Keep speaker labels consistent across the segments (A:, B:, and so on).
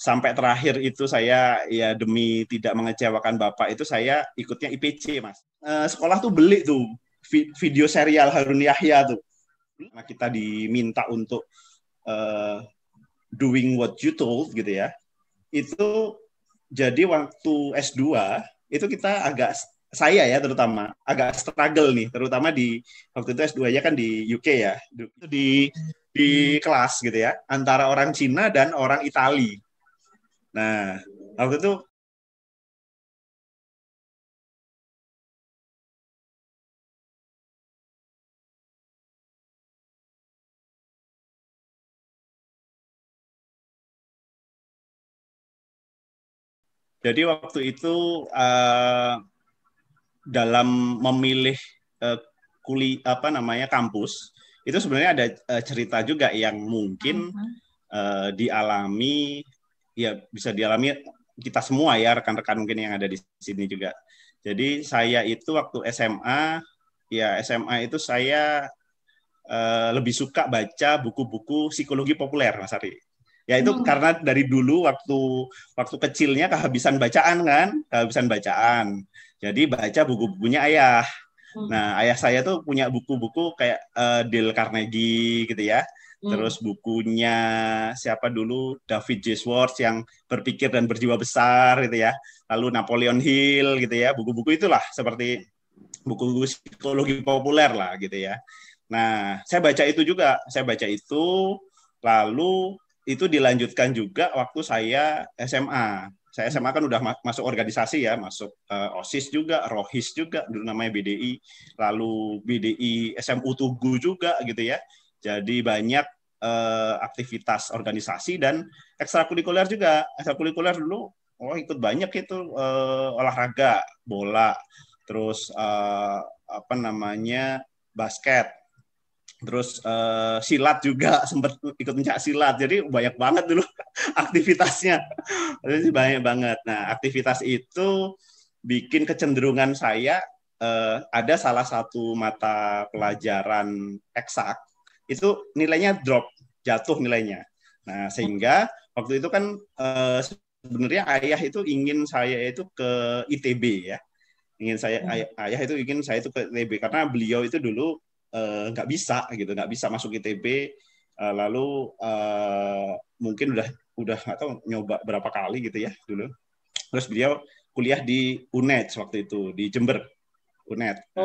A: sampai terakhir itu saya ya demi tidak mengecewakan Bapak itu saya ikutnya IPC, Mas. Sekolah tuh beli tuh video serial Harun Yahya tuh. Karena kita diminta untuk uh, doing what you told gitu ya. Itu jadi waktu S2 itu kita agak, saya ya terutama agak struggle nih, terutama di waktu itu S2-nya kan di UK ya. Itu di kelas gitu ya, antara orang Cina dan orang Itali. Nah, waktu itu jadi waktu itu dalam memilih apa namanya kampus itu sebenarnya ada cerita juga yang mungkin dialami, ya bisa dialami kita semua ya, rekan-rekan mungkin yang ada di sini juga. Jadi saya itu waktu SMA, ya SMA itu saya lebih suka baca buku-buku psikologi populer, Mas Ari. Ya itu karena dari dulu waktu kecilnya kehabisan bacaan kan, kehabisan bacaan. Jadi baca buku-bukunya ayah. Nah, ayah saya tuh punya buku-buku kayak Dale Carnegie gitu ya. Terus bukunya siapa dulu, David J. Schwartz yang Berpikir dan Berjiwa Besar gitu ya. Lalu Napoleon Hill gitu ya. Buku-buku itulah seperti buku psikologi populer lah gitu ya. Nah, saya baca itu juga. Saya baca itu, lalu itu dilanjutkan juga waktu saya SMA. Saya SMA kan udah masuk organisasi ya, masuk OSIS juga, ROHIS juga, dulu namanya BDI, lalu BDI SMU Tugu juga gitu ya. Jadi banyak aktivitas organisasi dan ekstrakurikuler juga. Ekstrakurikuler dulu, ikut banyak itu olahraga, bola, terus apa namanya basket, terus silat juga, sempat ikut pencak silat. Jadi banyak banget dulu aktivitasnya. Jadi banyak banget. Nah, aktivitas itu bikin kecenderungan saya ada salah satu mata pelajaran eksak itu nilainya drop, jatuh nilainya. Nah, sehingga waktu itu kan sebenarnya ayah itu ingin saya itu ke ITB ya. Ayah itu ingin saya itu ke ITB karena beliau itu dulu nggak bisa gitu, nggak bisa masuk ITB, lalu mungkin udah nggak tahu nyoba berapa kali gitu ya dulu. Terus beliau kuliah di UNED waktu itu di Jember, UNED.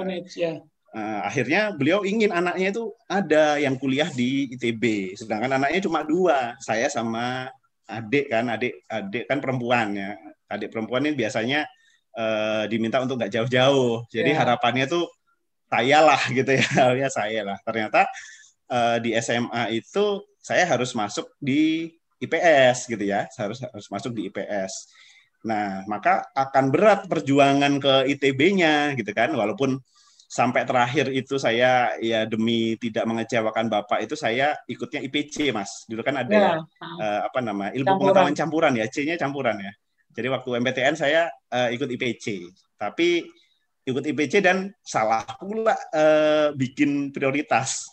A: Akhirnya beliau ingin anaknya itu ada yang kuliah di ITB, sedangkan anaknya cuma dua, saya sama adik kan perempuan ya. Adik perempuan ini biasanya diminta untuk nggak jauh-jauh. Jadi harapannya tuh saya lah gitu ya, ya saya lah. Ternyata di SMA itu saya harus masuk di IPS gitu ya, harus masuk di IPS. Nah, maka akan berat perjuangan ke ITB-nya gitu kan, walaupun sampai terakhir itu saya ya demi tidak mengecewakan Bapak itu saya ikutnya IPC, Mas. Dulu kan ada ya apa nama ilmu pengetahuan campuran ya, C-nya campuran ya. Jadi waktu MPTN saya ikut IPC, tapi ikut IPC dan salah pula bikin prioritas.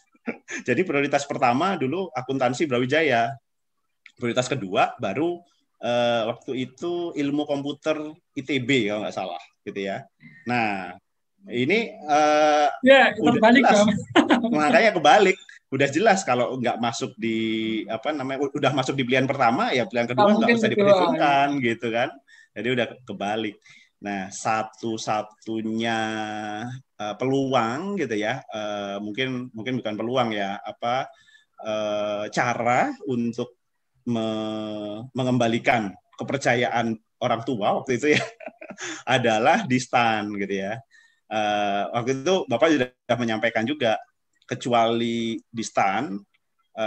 A: Jadi prioritas pertama dulu akuntansi Brawijaya, prioritas kedua baru waktu itu ilmu komputer ITB kalau nggak salah gitu ya. Nah ini udah jelas, makanya kebalik. Udah jelas kalau nggak masuk di apa namanya, udah masuk di pilihan pertama ya pilihan kedua nggak usah diperhitungkan gitu kan. Jadi udah kebalik. Nah, satu-satunya peluang gitu ya, mungkin bukan peluang ya, apa cara untuk mengembalikan kepercayaan orang tua waktu itu ya adalah di STAN gitu ya. Waktu itu Bapak sudah menyampaikan juga, kecuali di STAN,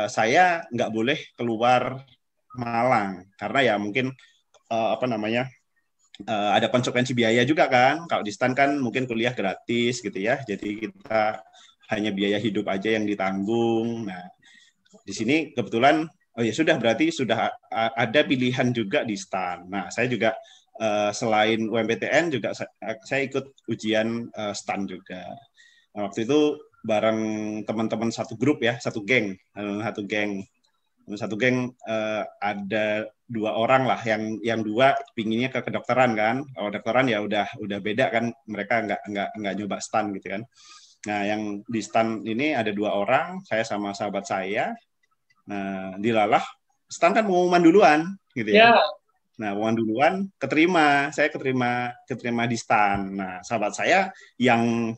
A: saya nggak boleh keluar Malang karena ya mungkin apa namanya ada konsekuensi biaya juga kan. Kalau di STAN kan mungkin kuliah gratis gitu ya, jadi kita hanya biaya hidup aja yang ditanggung. Nah, di sini kebetulan oh ya sudah, berarti sudah ada pilihan juga di STAN. Nah, saya juga selain UMPTN juga saya ikut ujian STAN juga. Nah, waktu itu bareng teman-teman satu grup ya, satu geng. Satu geng ada 2 orang lah, yang 2 pinginnya ke kedokteran kan. Kalau kedokteran ya udah beda kan, mereka nggak nyoba stan gitu kan. Nah, yang di stan ini ada 2 orang, saya sama sahabat saya. Nah, dilalah stan kan pengumuman duluan gitu ya. Nah, pengumuman duluan saya keterima di stan. Nah, sahabat saya yang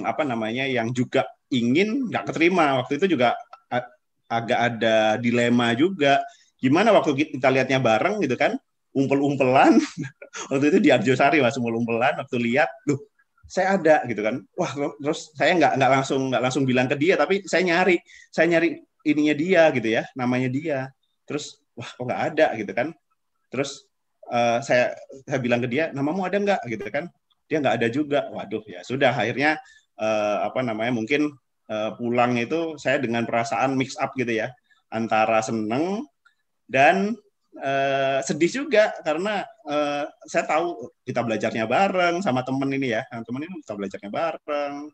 A: apa namanya, yang juga ingin nggak keterima waktu itu juga agak ada dilema juga. Gimana waktu kita lihatnya bareng gitu kan, umpel-umpelan. Waktu itu di Arjosari Mas, umpel-umpelan waktu lihat, loh saya ada gitu kan. Wah, terus saya nggak langsung bilang ke dia, tapi saya nyari ininya dia gitu ya, namanya dia. Terus wah kok nggak ada gitu kan. Terus saya bilang ke dia, namamu ada nggak gitu kan. Dia nggak ada juga. Waduh, ya sudah, akhirnya apa namanya, mungkin pulang itu saya dengan perasaan mix up gitu ya, antara seneng dan sedih juga, karena saya tahu kita belajarnya bareng sama temen ini ya, temen ini kita belajarnya bareng,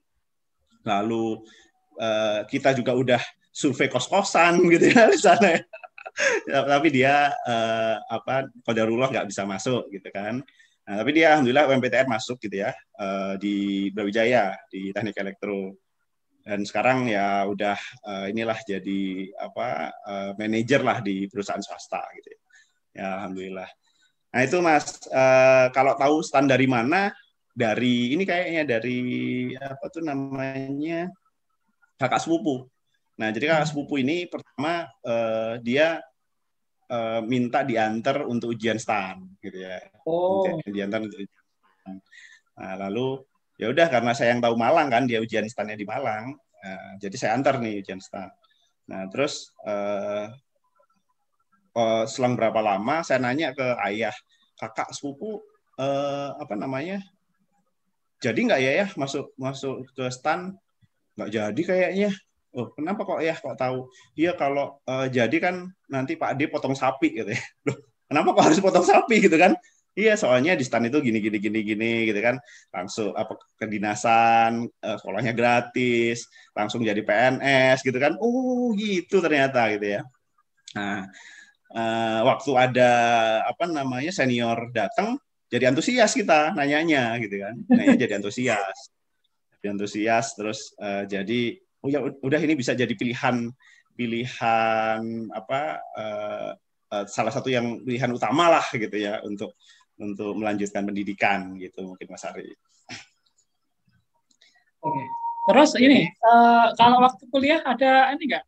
A: lalu kita juga udah survei kos-kosan gitu ya di sana ya. Tapi dia apa, qadarullah nggak bisa masuk gitu kan. Nah, tapi dia alhamdulillah UMPTN masuk gitu ya, di Brawijaya di Teknik Elektro. Dan sekarang ya udah inilah jadi apa, manajer lah di perusahaan swasta gitu ya. Ya alhamdulillah. Nah itu Mas, kalau tahu stan dari mana, dari ini kayaknya dari apa tuh namanya, kakak sepupu. Nah jadi kakak sepupu ini pertama dia minta diantar untuk ujian stan gitu ya. Diantar untuk ujian stan. Nah, lalu ya udah, karena saya yang tahu Malang kan, dia ujian stannya di Malang. Jadi saya antar nih ujian stan. Nah, terus selang berapa lama saya nanya ke ayah, kakak sepupu apa namanya, jadi nggak ya masuk ke stan? Nggak jadi kayaknya. Oh, kenapa kok ya, kok tahu? Iya, kalau jadi kan nanti Pak Ade potong sapi gitu ya. Loh, kenapa kok harus potong sapi gitu kan? Iya, soalnya di stan itu gini gitu kan. Langsung apa, kedinasan, sekolahnya gratis, langsung jadi PNS gitu kan. Oh, gitu ternyata gitu ya. Nah, waktu ada apa namanya, senior datang, jadi antusias kita nanyanya gitu kan. Nanya jadi antusias terus jadi oh ya udah, ini bisa jadi pilihan apa, salah satu yang pilihan utama lah gitu ya untuk melanjutkan pendidikan gitu mungkin Mas Ari.
B: Oke. Terus ini kalau waktu kuliah ada ini enggak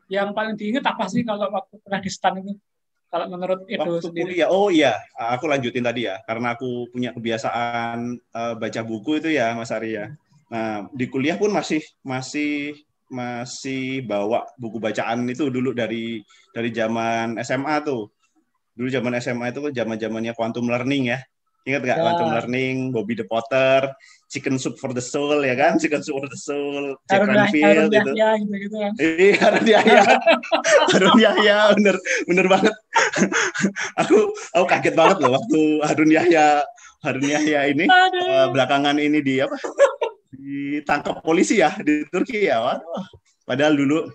B: yang paling diingat apa sih kalau waktu pernah di stan itu? Kalau menurut Edo
A: waktu
B: sendiri.
A: kuliah, oh iya, aku lanjutin tadi ya, karena aku punya kebiasaan baca buku itu ya Mas Ari ya. Nah, di kuliah pun masih bawa buku bacaan itu dulu dari zaman SMA tuh. Dulu zaman SMA itu zaman-zamannya quantum learning ya. Ingat nggak quantum learning, Bobby the Potter, Chicken Soup for the Soul ya kan? Chicken Soup for the Soul, Jack Canfield itu.
B: Gitu kan.
A: Iya, Harun Yahya, bener banget. aku kaget banget loh waktu Harun Yahya ini belakangan ini ditangkap polisi ya di Turki ya. Waduh. Padahal dulu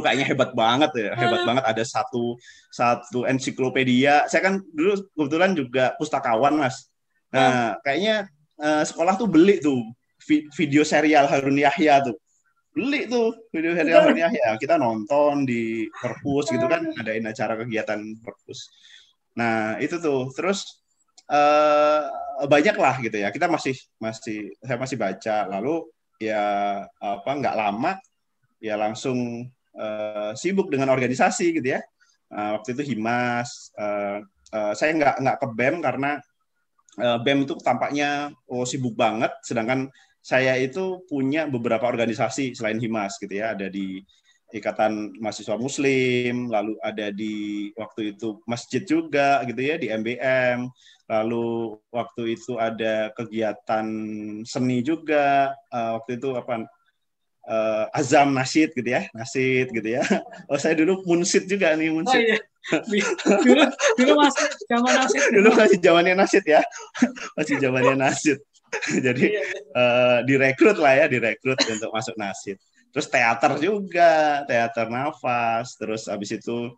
A: kayaknya hebat banget ada satu ensiklopedia. Saya kan dulu kebetulan juga pustakawan Mas. Nah kayaknya sekolah tuh beli tuh video serial Harun Yahya tuh, beli tuh video serial Harun Yahya, kita nonton di perpus gitu kan, ngadain acara kegiatan perpus. Nah itu tuh terus banyak lah gitu ya, kita saya masih baca, lalu ya apa, nggak lama ya langsung sibuk dengan organisasi gitu ya. Waktu itu Himas, saya nggak ke BEM karena BEM itu tampaknya sibuk banget, sedangkan saya itu punya beberapa organisasi selain Himas gitu ya, ada di Ikatan Mahasiswa Muslim, lalu ada di waktu itu masjid juga gitu ya, di MBM, lalu waktu itu ada kegiatan seni juga, waktu itu apa, azam nasid gitu ya, Oh saya dulu munsid juga nih, munsid.
B: Oh, iya. dulu masih zaman nasid.
A: Dulu masih zamannya nasid ya, masih zamannya nasid. Jadi direkrut untuk masuk nasid. Terus teater juga, teater nafas. Terus habis itu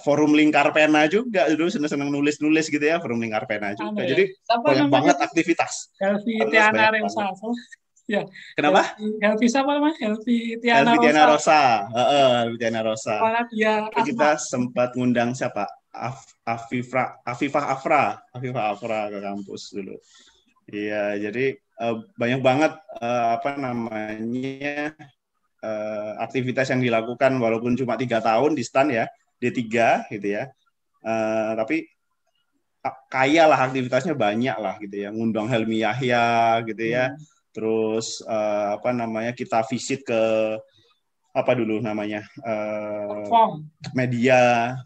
A: forum lingkar pena juga, dulu seneng nulis gitu ya, forum lingkar pena juga.
B: Ya.
A: Jadi
B: Apa
A: banyak
B: namanya
A: banget
B: itu?
A: aktivitas.
B: Helvi
A: Alumnus
B: Tiana
A: banyak
B: Rosa.
A: banget.
B: Ya,
A: Kenapa?
B: Helvi siapa namanya? Helvi Tiana
A: Helvi Tiana
B: Rosa.
A: Rosa. Helvi Tiana Rosa.
B: Mana dia
A: Lalu
B: Asma.
A: kita sempat ngundang siapa? Afifah Afra ke kampus dulu. Iya, jadi banyak banget apa namanya aktivitas yang dilakukan walaupun cuma 3 tahun di STAN ya, D3 gitu ya. Tapi kaya lah aktivitasnya, banyak lah gitu ya, ngundang Helmi Yahya gitu ya. Terus apa namanya, kita visit ke apa dulu namanya media.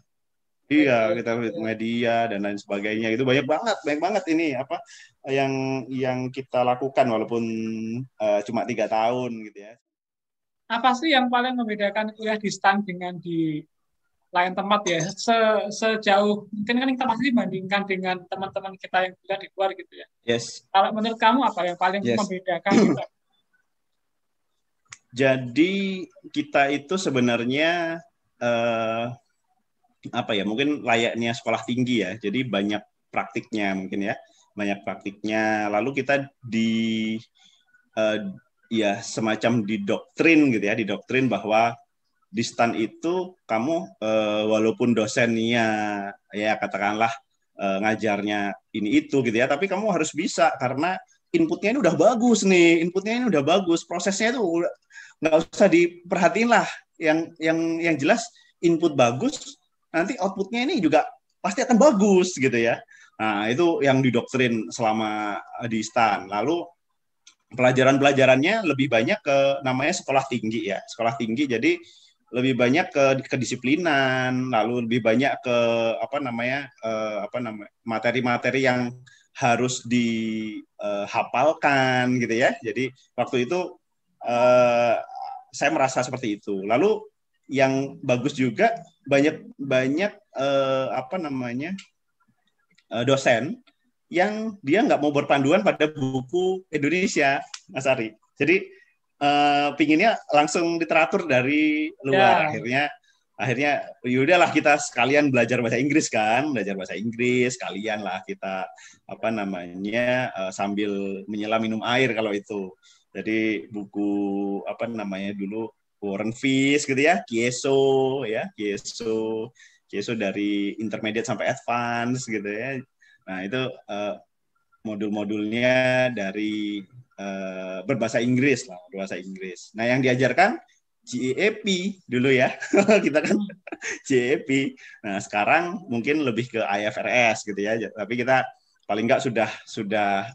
A: Iya, kita media dan lain sebagainya. Itu banyak banget ini apa yang kita lakukan walaupun cuma 3 tahun gitu ya.
B: Apa sih yang paling membedakan kuliah di STAN dengan di lain tempat ya? Sejauh mungkin kan kita pasti bandingkan dengan teman-teman kita yang kuliah di luar gitu ya.
A: Yes.
B: Kalau menurut kamu apa yang paling membedakan gitu?
A: Jadi kita itu sebenarnya apa ya, mungkin layaknya sekolah tinggi ya, jadi banyak praktiknya mungkin ya, banyak praktiknya, lalu kita ya semacam didoktrin gitu ya, didoktrin bahwa di STAN itu kamu walaupun dosennya ya katakanlah ngajarnya ini itu gitu ya, tapi kamu harus bisa karena inputnya ini udah bagus nih, prosesnya itu nggak usah diperhatiin lah, yang jelas input bagus, nanti outputnya ini juga pasti akan bagus gitu ya. Nah, itu yang didoktrin selama di STAN. Lalu pelajaran-pelajarannya lebih banyak ke namanya sekolah tinggi ya. Sekolah tinggi, jadi lebih banyak ke kedisiplinan, lalu lebih banyak ke materi-materi yang harus dihafalkan gitu ya. Jadi waktu itu saya merasa seperti itu. Lalu yang bagus juga banyak dosen yang dia nggak mau berpanduan pada buku Indonesia, Mas Ari. Jadi pinginnya langsung literatur dari luar. Akhirnya yaudahlah kita sekalian belajar bahasa Inggris sekalian lah kita sambil menyelam minum air kalau itu. Jadi buku dulu Warren Fish gitu ya, Kieso dari intermediate sampai advance gitu ya. Nah, itu modul-modulnya dari berbahasa Inggris. Nah, yang diajarkan GEP dulu ya. Kita kan GEP. Nah, sekarang mungkin lebih ke IFRS gitu ya. Tapi kita paling nggak sudah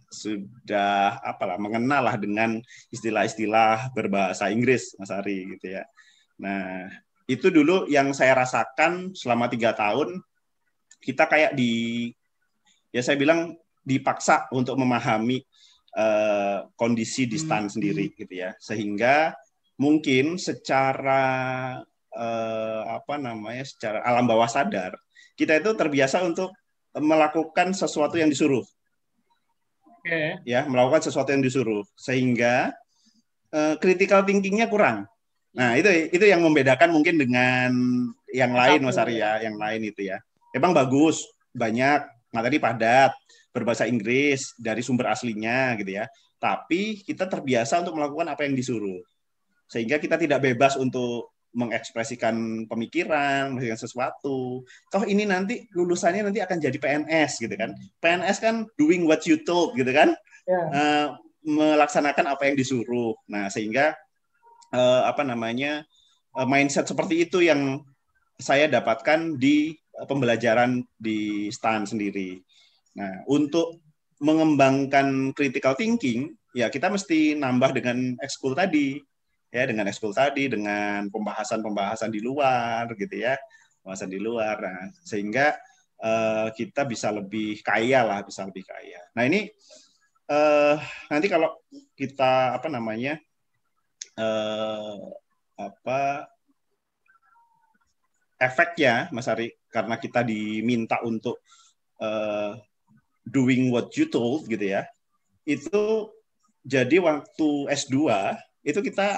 A: mengenal lah dengan istilah-istilah berbahasa Inggris, Mas Ari gitu ya. Nah, itu dulu yang saya rasakan selama 3 tahun. Kita kayak saya bilang dipaksa untuk memahami kondisi di STAN sendiri gitu ya, sehingga mungkin secara secara alam bawah sadar kita itu terbiasa untuk melakukan sesuatu yang disuruh. Ya, melakukan sesuatu yang disuruh, sehingga critical thinking-nya kurang. Nah, itu yang membedakan mungkin dengan yang lain, Mas Arya, yang lain itu ya. Emang bagus, banyak materi padat, berbahasa Inggris dari sumber aslinya gitu ya. Tapi kita terbiasa untuk melakukan apa yang disuruh. Sehingga kita tidak bebas untuk mengekspresikan pemikiran, mengekspresikan sesuatu. Toh ini nanti lulusannya nanti akan jadi PNS gitu kan. PNS kan doing what you told gitu kan. Melaksanakan apa yang disuruh. Nah, sehingga mindset seperti itu yang saya dapatkan di pembelajaran di STAN sendiri. Nah, untuk mengembangkan critical thinking, ya kita mesti nambah dengan ekskul tadi, dengan pembahasan-pembahasan di luar, gitu ya, pembahasan di luar. Nah, sehingga kita bisa lebih kaya. Nah, ini nanti kalau kita efeknya, Mas Ari, karena kita diminta untuk doing what you told gitu ya, itu jadi waktu S2 itu kita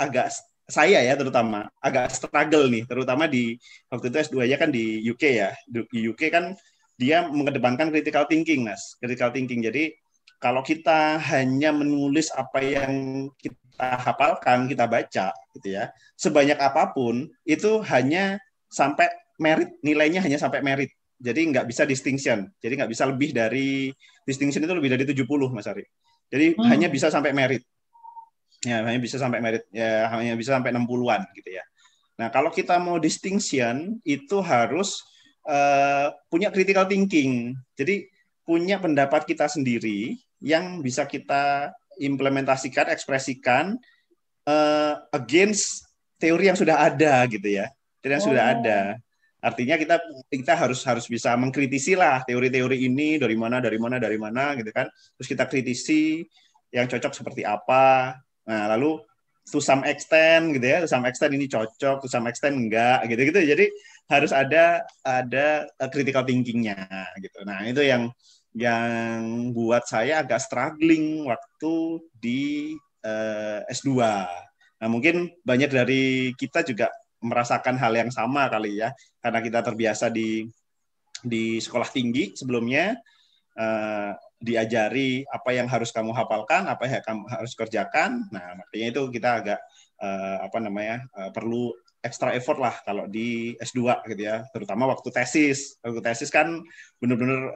A: saya ya terutama agak struggle nih, terutama di waktu itu S2-nya kan di UK ya. Di UK kan dia mengedepankan critical thinking, Mas. Critical thinking. Jadi kalau kita hanya menulis apa yang kita hafalkan, kita baca gitu ya, sebanyak apapun itu hanya sampai merit, nilainya hanya sampai merit. Jadi nggak bisa distinction. Jadi nggak bisa lebih dari distinction itu lebih dari 70, Mas Ari. Jadi hanya bisa sampai merit. Ya, hanya bisa sampai merit, ya hanya bisa sampai 60-an gitu ya. Nah, kalau kita mau distinction itu harus punya critical thinking. Jadi punya pendapat kita sendiri yang bisa kita implementasikan, ekspresikan against teori yang sudah ada gitu ya. Teori yang sudah ada. Artinya kita harus bisa mengkritisi lah teori-teori ini dari mana gitu kan. Terus kita kritisi yang cocok seperti apa. Nah, lalu to some extent gitu ya, to some extent ini cocok, to some extent enggak gitu-gitu. Jadi harus ada critical thinking-nya gitu. Nah, itu yang buat saya agak struggling waktu di S2. Nah, mungkin banyak dari kita juga merasakan hal yang sama kali ya, karena kita terbiasa di sekolah tinggi sebelumnya, diajari apa yang harus kamu hafalkan, apa yang kamu harus kerjakan. Nah, makanya itu kita agak perlu extra effort lah kalau di S2 gitu ya, terutama waktu tesis. Waktu tesis kan benar-benar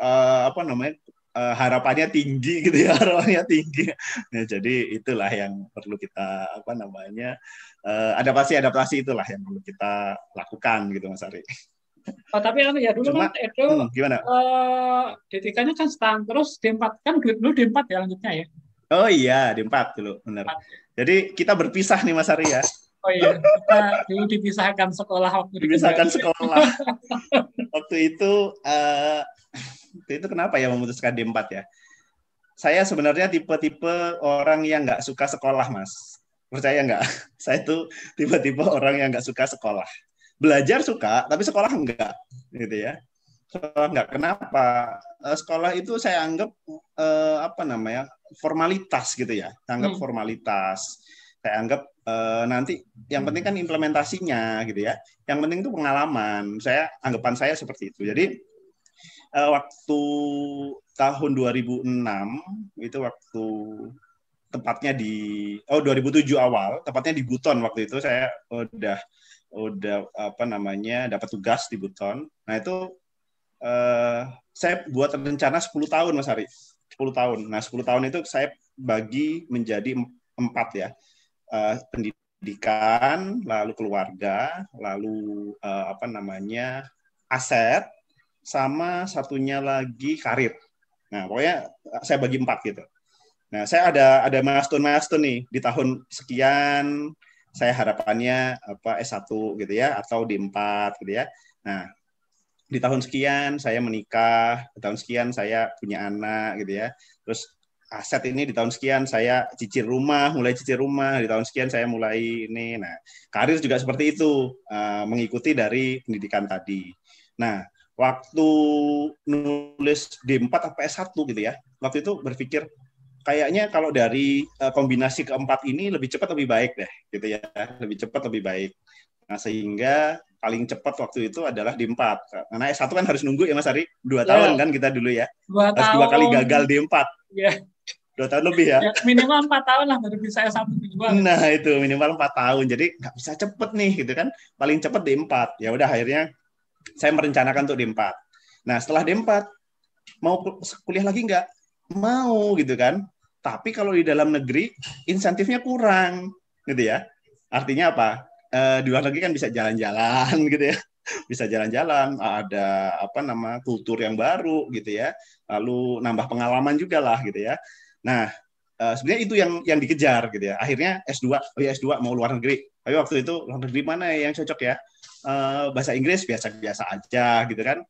A: harapannya tinggi gitu ya, harapannya tinggi. Nah, jadi itulah yang perlu kita adaptasi itulah yang perlu kita lakukan gitu, Mas Ari.
B: Oh, tapi ya dulu kan Edo
A: gimana?
B: D3-nya kan STAN, terus D4 kan dulu D4 ya lanjutnya ya.
A: Oh iya, D4 dulu, benar. Jadi kita berpisah nih, Mas Ari ya.
B: Oh iya, kita dulu dipisahkan sekolah waktu
A: dipisahkan sekolah. Waktu itu kenapa ya memutuskan D4 ya? Saya sebenarnya tipe-tipe orang yang nggak suka sekolah, Mas. Percaya nggak? Saya tuh tipe-tipe orang yang nggak suka sekolah. Belajar suka, tapi sekolah enggak, gitu ya. Sekolah enggak. Kenapa? Sekolah itu saya anggap formalitas gitu ya. Saya anggap formalitas. Saya anggap nanti yang penting kan implementasinya gitu ya. Yang penting itu pengalaman. Anggapan saya seperti itu. Jadi waktu tahun 2006 itu waktu tepatnya 2007 awal, tepatnya di Buton waktu itu saya udah dapat tugas di Buton. Nah, itu saya buat rencana 10 tahun, Mas Ari. 10 tahun. Nah, 10 tahun itu saya bagi menjadi 4 ya. Pendidikan, lalu keluarga, lalu aset, sama satunya lagi karir. Nah, pokoknya saya bagi 4 gitu. Nah, saya ada milestone nih di tahun sekian saya harapannya S1 gitu ya, atau D4 gitu ya. Nah, di tahun sekian saya menikah, di tahun sekian saya punya anak gitu ya. Terus aset ini di tahun sekian saya mulai cicil rumah, di tahun sekian saya mulai ini. Nah, karir juga seperti itu, mengikuti dari pendidikan tadi. Nah, waktu nulis D4 atau S1 gitu ya, waktu itu berpikir kayaknya kalau dari kombinasi keempat ini lebih cepat lebih baik deh gitu ya, lebih cepat lebih baik. Nah, sehingga paling cepat waktu itu adalah D4, karena S1 kan harus nunggu ya Mas Ari, 2 tahun kan kita dulu ya, harus 2 kali gagal D4 ya. 2 tahun lebih ya,
B: minimal 4 tahun lah baru bisa S1 D2.
A: Nah itu minimal 4 tahun, jadi nggak bisa cepet nih gitu kan, paling cepet D4. Ya udah akhirnya saya merencanakan untuk D4. Nah, setelah D4 mau kuliah lagi nggak? Mau gitu kan. Tapi kalau di dalam negeri insentifnya kurang gitu ya. Artinya apa? Di luar negeri kan bisa jalan-jalan gitu ya. Bisa jalan-jalan, ada kultur yang baru gitu ya. Lalu nambah pengalaman juga lah gitu ya. Nah, sebenarnya itu yang dikejar gitu ya. Akhirnya S2, S2 mau luar negeri. Tapi waktu itu luar negeri mana yang cocok ya? Bahasa Inggris biasa-biasa aja gitu kan.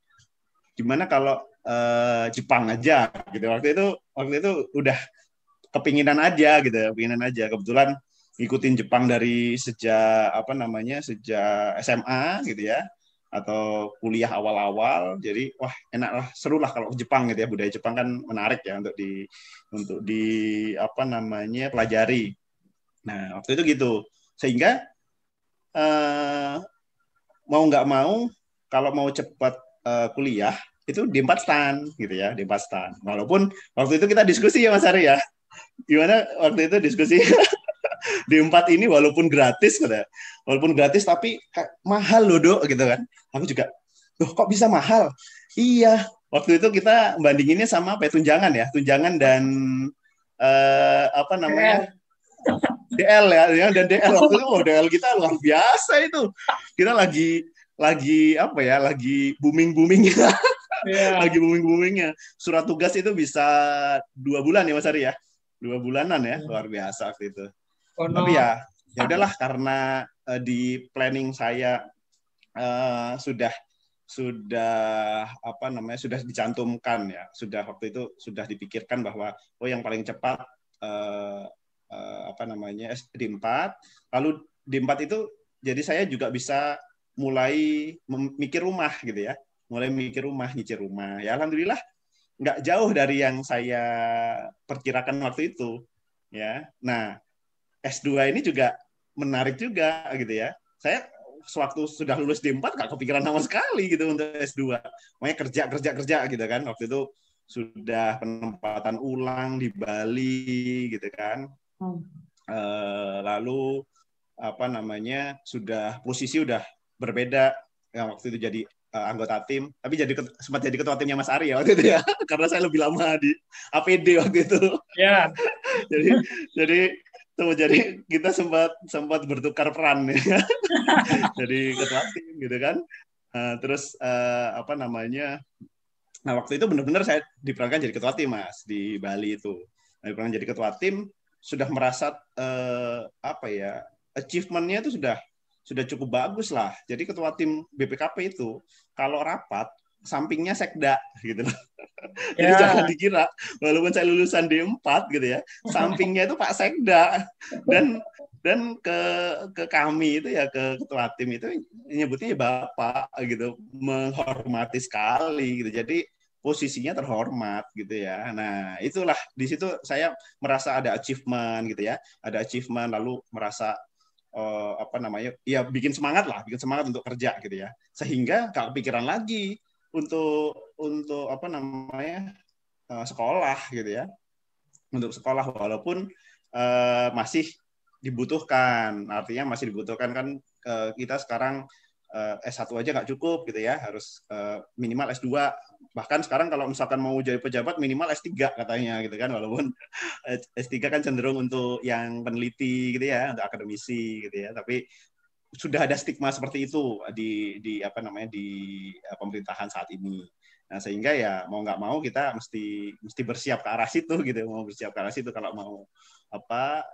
A: Gimana kalau Jepang aja gitu. Waktu itu udah kepinginan aja gitu, kebetulan ngikutin Jepang dari sejak sejak SMA gitu ya, atau kuliah awal-awal. Jadi wah enak lah, seru lah kalau ke Jepang gitu ya, budaya Jepang kan menarik ya untuk di pelajari. Nah, waktu itu gitu. Sehingga mau nggak mau, kalau mau cepat kuliah, itu D4 STAN gitu ya, D4 STAN. Walaupun waktu itu kita diskusi ya Mas Ari ya. Gimana waktu itu diskusi D4 ini walaupun gratis kata. Walaupun gratis tapi mahal loh, Dok, gitu kan. Aku juga, loh kok bisa mahal? Iya, waktu itu kita bandinginnya sama apa ya, tunjangan ya, tunjangan dan apa namanya? DL ya, dan DL waktu itu, DL kita luar biasa itu. Kita lagi apa ya, lagi boomingnya, lagi boomingnya. Surat tugas itu bisa 2 bulan ya Mas Ari ya, 2 bulanan ya, luar biasa waktu itu. Tapi ya udahlah, karena di planning saya sudah apa namanya, sudah dicantumkan ya, sudah waktu itu sudah dipikirkan bahwa yang paling cepat apa namanya D4, lalu D4 itu jadi saya juga bisa mulai mikir rumah gitu ya, mulai mikir rumah, nyicil rumah. Ya alhamdulillah nggak jauh dari yang saya perkirakan waktu itu ya. Nah, S2 ini juga menarik juga gitu ya. Saya sewaktu sudah lulus D4 nggak kepikiran sama sekali gitu untuk S2. Makanya kerja gitu kan. Waktu itu sudah penempatan ulang di Bali gitu kan. Lalu apa namanya, sudah posisi udah berbeda yang waktu itu jadi anggota tim, tapi sempat jadi ketua timnya Mas Ari ya waktu itu ya, karena saya lebih lama di APD waktu itu.
B: Ya.
A: jadi kita sempat bertukar peran ya. Jadi ketua tim gitu kan. Terus apa namanya, nah waktu itu benar-benar saya diperankan jadi ketua tim Mas di Bali itu. Nah, diperankan jadi ketua tim, sudah merasa apa ya, achievement-nya itu sudah cukup bagus lah. Jadi ketua tim BPKP itu kalau rapat sampingnya sekda gitu loh. Jadi jangan dikira walaupun saya lulusan D4 gitu ya, sampingnya itu Pak Sekda, dan ke kami itu ya, ke ketua tim itu nyebutnya Bapak gitu, menghormati sekali gitu. Jadi posisinya terhormat gitu ya. Nah, itulah di situ saya merasa ada achievement gitu ya. Ada achievement, lalu merasa apa namanya? Ya bikin semangat untuk kerja gitu ya. Sehingga gak kepikiran lagi untuk apa namanya? Sekolah gitu ya. Untuk sekolah walaupun masih dibutuhkan. Artinya masih dibutuhkan kan, kita sekarang S1 aja nggak cukup gitu ya, harus minimal S2. Bahkan sekarang kalau misalkan mau jadi pejabat minimal S3 katanya gitu kan, walaupun S3 kan cenderung untuk yang peneliti gitu ya, untuk akademisi gitu ya, tapi sudah ada stigma seperti itu di apa namanya, di pemerintahan saat ini. Nah, sehingga ya mau nggak mau kita mesti bersiap ke arah situ gitu, mau bersiap ke arah situ kalau mau apa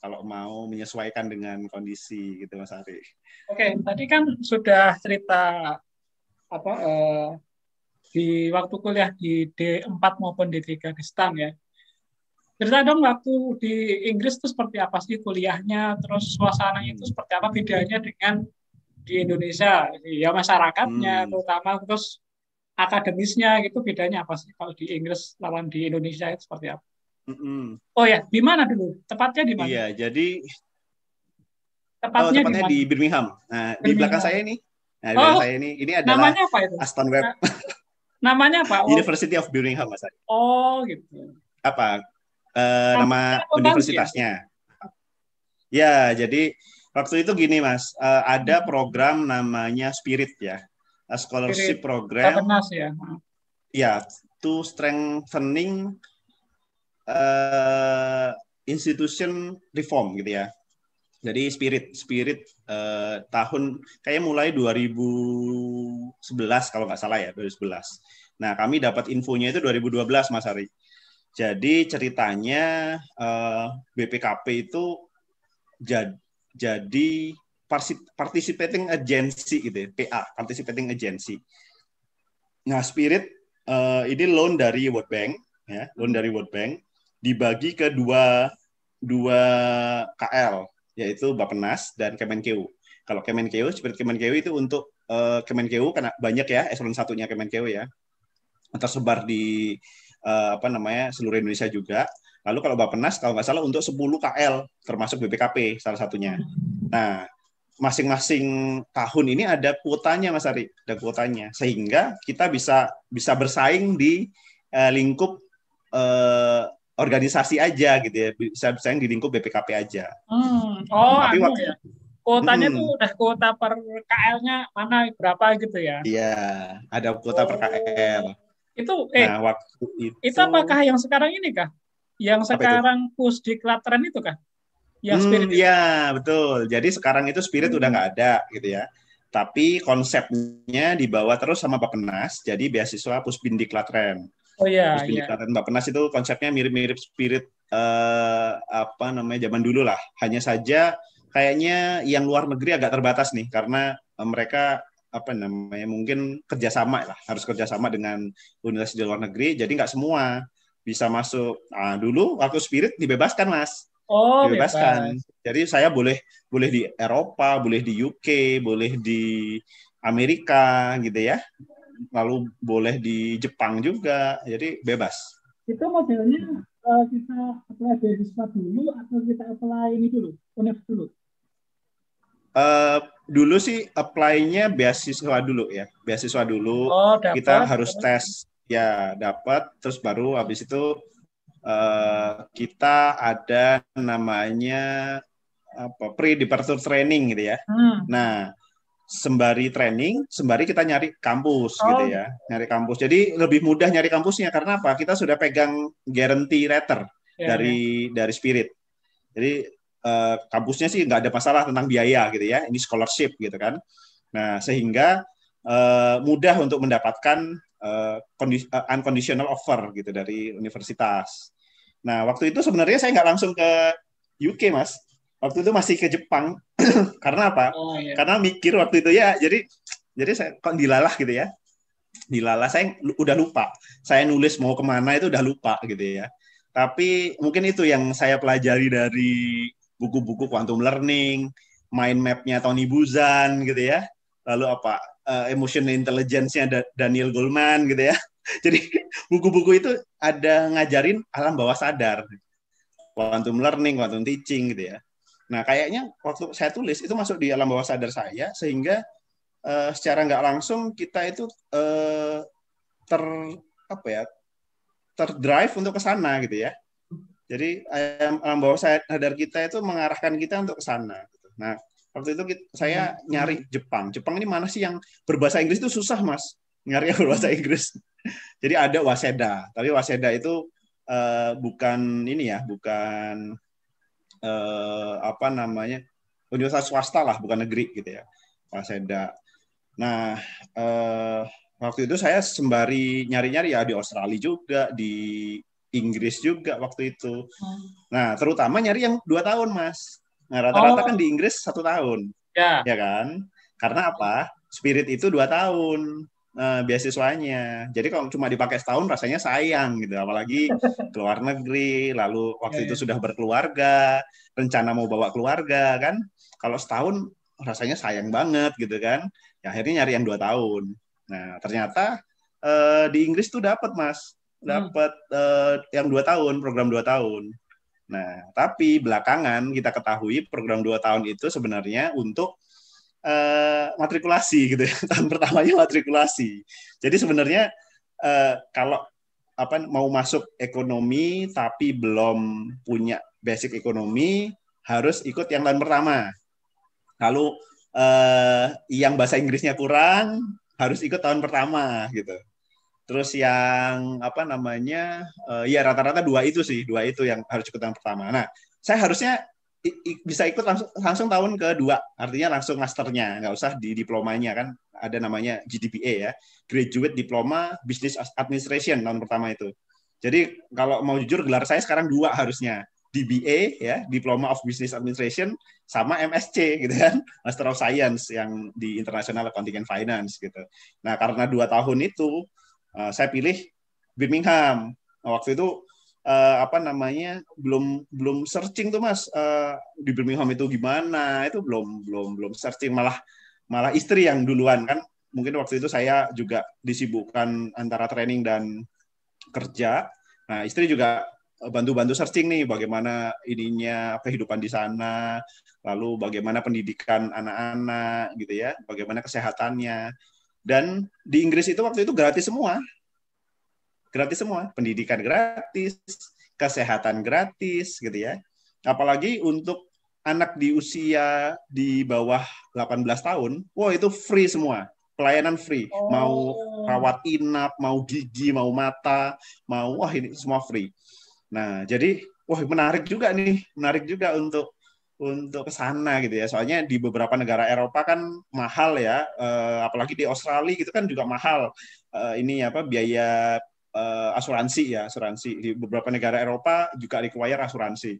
A: kalau mau menyesuaikan dengan kondisi gitu Mas Ari.
B: Oke, tadi kan sudah cerita apa di waktu kuliah di D4 maupun D3 di STAN ya. Cerita dong waktu di Inggris itu seperti apa sih kuliahnya, terus suasananya itu seperti apa bedanya dengan di Indonesia, ya masyarakatnya terutama, terus akademisnya gitu bedanya apa sih kalau di Inggris lawan di Indonesia itu seperti apa? Oh ya, di mana dulu? Tepatnya di mana?
A: Iya, jadi
B: tepatnya
A: di Birmingham. Nah, Birmingham. Di belakang saya ini. Nah, di belakang saya ini adalah
B: namanya apa itu?
A: Aston Webb.
B: Namanya apa?
A: University of Birmingham, Mas.
B: Oh, gitu.
A: Apa? Nama universitasnya. Ya, jadi waktu itu gini, Mas. Ada program namanya Spirit ya. Scholarship Spirit. Program.
B: Tapenas ya.
A: Ya, to strengthening institution reform gitu ya. Jadi Spirit tahun kayak mulai 2011 kalau nggak salah ya, 2011. Nah, kami dapat infonya itu 2012 Mas Ari. Jadi ceritanya BPKP itu jadi participating agency gitu ya, PA, participating agency. Nah, Spirit ini loan dari World Bank ya, loan dari World Bank dibagi ke dua KL, yaitu Bappenas dan Kemenkeu. Kalau Kemenkeu, Spirit Kemenkeu itu untuk Kemenkeu, karena banyak ya eselon 1-nya Kemenkeu ya, tersebar di apa namanya seluruh Indonesia juga. Lalu kalau Bappenas kalau nggak salah untuk 10 KL termasuk BPKP salah satunya. Nah, masing-masing tahun ini ada kuotanya Mas Ari, ada kuotanya sehingga kita bisa bersaing di lingkup organisasi aja gitu ya, bisa bersaing di lingkup BPKP aja.
B: Oh,
A: Tapi
B: anu
A: waktu
B: ya. Kuotanya tuh udah kuota per KL-nya mana berapa gitu ya?
A: iya, ada kuota per KL.
B: Oh, itu
A: Nah, waktu
B: itu
A: itu
B: apakah yang sekarang ini kah? Yang
A: apa itu?
B: sekarang Pusdiklat Tren itu kah? Yang Spirit itu?
A: Iya, betul. Jadi sekarang itu Spirit udah
B: Hmm.
A: nggak ada gitu ya. Tapi konsepnya dibawa terus sama Bappenas, jadi beasiswa Pusbindik Latren.
B: Oh ya,
A: Pusbindik
B: ya.
A: Latren Bappenas itu konsepnya mirip-mirip Spirit apa namanya zaman dulu lah. Hanya saja kayaknya yang luar negeri agak terbatas nih karena mereka apa namanya mungkin kerjasama lah, harus kerjasama dengan universitas di luar negeri. Jadi nggak semua bisa masuk. Nah, dulu waktu Spirit dibebaskan Mas,
B: Oh,
A: dibebaskan.
B: bebas.
A: Jadi saya boleh boleh di Eropa, boleh di UK, boleh di Amerika gitu ya. Lalu boleh di Jepang juga. Jadi bebas.
B: Itu modelnya kita apply beasiswa dulu atau kita apply ini dulu, UNEF dulu?
A: Uh, Dulu sih apply-nya beasiswa dulu ya. Beasiswa dulu.
B: Oh,
A: Kita
B: dapat.
A: harus
B: Terus,
A: tes ya dapat terus baru habis itu kita ada namanya apa pre-departure training gitu ya.
B: hmm.
A: Nah, sembari training, sembari kita nyari kampus gitu
B: Oh,
A: ya, nyari kampus. Jadi lebih mudah nyari kampusnya karena apa? Kita sudah pegang guarantee letter
B: ya, ya.
A: dari Spirit. Jadi kampusnya sih nggak ada masalah tentang biaya gitu ya. Ini scholarship gitu kan. Nah sehingga mudah untuk mendapatkan unconditional offer gitu dari universitas. Nah waktu itu sebenarnya saya nggak langsung ke UK Mas. Waktu itu masih ke Jepang. Karena apa?
B: Oh, ya.
A: Karena mikir waktu itu ya. Jadi saya kok dilalah gitu ya. Dilalah saya udah lupa. Saya nulis mau kemana itu udah lupa gitu ya. Tapi mungkin itu yang saya pelajari dari buku-buku quantum learning, mind map-nya Tony Buzan gitu ya. Lalu apa emotional intelligence-nya Daniel Goleman gitu ya. Jadi buku-buku itu ada ngajarin alam bawah sadar, quantum learning, quantum teaching gitu ya. Nah, kayaknya waktu saya tulis itu masuk di alam bawah sadar saya sehingga secara nggak langsung kita itu ter apa ya terdrive untuk ke sana gitu ya. Jadi alam bawah sadar kita itu mengarahkan kita untuk ke sana. Gitu. Nah, waktu itu saya nyari Jepang. Jepang ini mana sih yang berbahasa Inggris itu susah Mas. Nyari yang berbahasa Inggris. Jadi ada Waseda, tapi Waseda itu bukan ini ya, bukan apa namanya universitas swasta lah, bukan negeri gitu ya, Waseda. Nah, waktu itu saya sembari nyari-nyari ya di Australia juga, di Inggris juga waktu itu. Nah, terutama nyari yang 2 tahun, Mas. Nah, rata-rata kan
B: Oh,
A: di Inggris 1 tahun,
B: ya.
A: ya kan? Karena apa? Spirit itu 2 tahun beasiswanya. Jadi kalau cuma dipakai setahun rasanya sayang gitu. Apalagi keluar negeri, lalu
B: Ya,
A: waktu itu
B: ya.
A: sudah berkeluarga, rencana mau bawa keluarga kan. Kalau setahun rasanya sayang banget gitu kan. Ya, akhirnya nyari yang 2 tahun. Nah, ternyata di Inggris tuh dapat Mas, dapat yang 2 tahun, program 2 tahun. Nah, tapi belakangan kita ketahui program 2 tahun itu sebenarnya untuk matrikulasi gitu ya. Tahun pertamanya matrikulasi. Jadi sebenarnya kalau apa mau masuk ekonomi tapi belum punya basic ekonomi harus ikut yang tahun pertama. Lalu yang bahasa Inggrisnya kurang harus ikut tahun pertama gitu. Terus yang apa namanya ya rata-rata dua itu yang harus ikut tahun pertama. Nah, saya harusnya bisa ikut langsung tahun kedua, artinya langsung masternya, nggak usah di diplomanya kan ada namanya GDPA ya, Graduate Diploma Business Administration tahun pertama itu. Jadi kalau mau jujur gelar saya sekarang 2 harusnya, DBA ya, Diploma of Business Administration, sama MSc gitu kan, Master of Science yang di International Accounting and Finance gitu. Nah karena 2 tahun itu saya pilih Birmingham. Nah, waktu itu apa namanya belum searching tuh Mas di Birmingham itu gimana, itu belum searching, malah malah istri yang duluan kan, mungkin waktu itu saya juga disibukkan antara training dan kerja. Nah istri juga bantu-bantu searching nih bagaimana ininya kehidupan di sana, lalu bagaimana pendidikan anak-anak gitu ya, bagaimana kesehatannya. Dan di Inggris itu waktu itu gratis semua, pendidikan gratis, kesehatan gratis gitu ya. Apalagi untuk anak di usia di bawah 18 tahun, wah itu free semua, pelayanan free, mau
B: Oh,
A: rawat inap, mau gigi, mau mata, mau wah ini semua free. Nah, jadi wah menarik juga untuk ke sana gitu ya. Soalnya di beberapa negara Eropa kan mahal ya, apalagi di Australia gitu kan juga mahal ini apa biaya asuransi. Di beberapa negara Eropa juga require asuransi.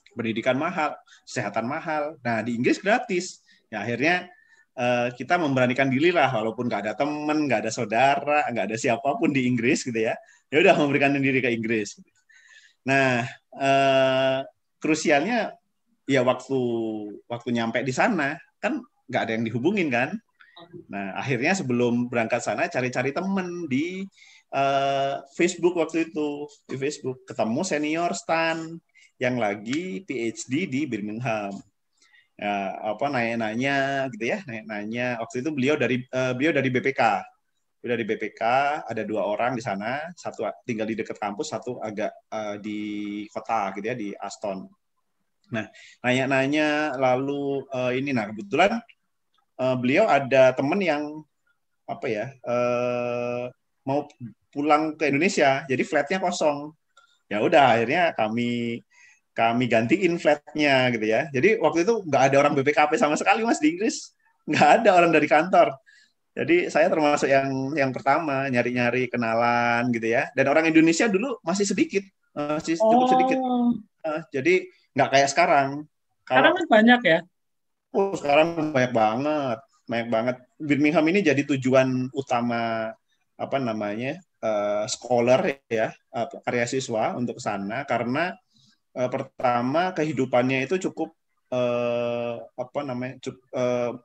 A: Pendidikan mahal, kesehatan mahal. Nah, di Inggris gratis. Ya, akhirnya kita memberanikan diri lah, walaupun nggak ada teman, nggak ada saudara, nggak ada siapapun di Inggris gitu ya. Ya udah memberikan diri ke Inggris. Nah, krusialnya ya waktu nyampe di sana kan nggak ada yang dihubungin kan. Nah, akhirnya sebelum berangkat sana cari-cari temen di Facebook waktu itu. Di Facebook ketemu senior Stan yang lagi PhD di Birmingham. Ya, apa nanya-nanya gitu ya, nanya-nanya. Waktu itu beliau dari BPK. Dari BPK ada 2 orang di sana, satu tinggal di dekat kampus, satu agak di kota gitu ya, di Aston. Nah, nanya-nanya lalu ini nah kebetulan beliau ada teman yang apa ya mau pulang ke Indonesia, jadi flatnya kosong. Ya udah akhirnya kami gantiin flatnya gitu ya. Jadi waktu itu nggak ada orang BPKP sama sekali Mas di Inggris, nggak ada orang dari kantor. Jadi saya termasuk yang pertama nyari-nyari kenalan gitu ya. Dan orang Indonesia dulu masih cukup sedikit.
B: oh,
A: Jadi nggak kayak sekarang.
B: sekarang
A: Kalau
B: kan banyak ya.
A: sekarang banyak banget. Birmingham ini jadi tujuan utama apa namanya scholar ya, karya siswa untuk ke sana karena pertama kehidupannya itu cukup apa namanya